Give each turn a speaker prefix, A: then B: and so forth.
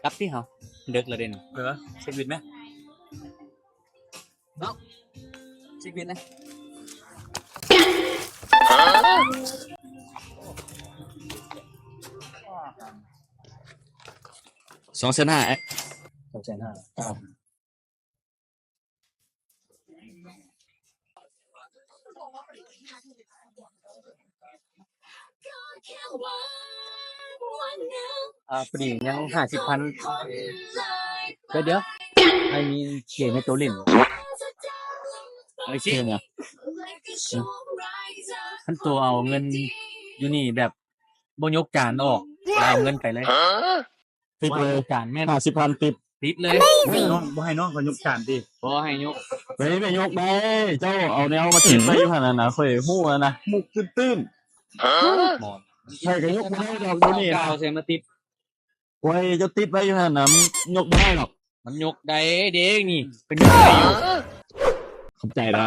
A: รับที่เหรอเด็กละเด่นเออเช็คบินไหมเนาะเช็คบินนะ250,000250,000พอดียัง50,000เดี๋ยวไอ้มีเกมในตัวเล่นไอ้เกมเนี่ยท่านตัวเอาเงินอยู่นี่แบบบ่ยกจานออกเอาเงินไปเลยติดเลยจานแม่น
B: 50,000ติด
A: เลย
B: น้องบ่ให้น้องก็ยกจานดิ
A: บ่ให้ยก
B: ไปยกได้เจ้าเอาแนวมาติดไปอยู่หั่นน่ะนะค่อยฮู้นะมุกตื้น
A: หมอน
B: ใช่ก็ยกบ่ได้ดอกเดี๋ยวนี้นะ
A: เอาเซมาติด
B: ไว้จะติดไว้อยู่หั่นน่ะมันยกบ่ได้หรอก
A: มันยกได้เด้งนี่เป็นยังไงอยู่
B: เข้าใจแล้ว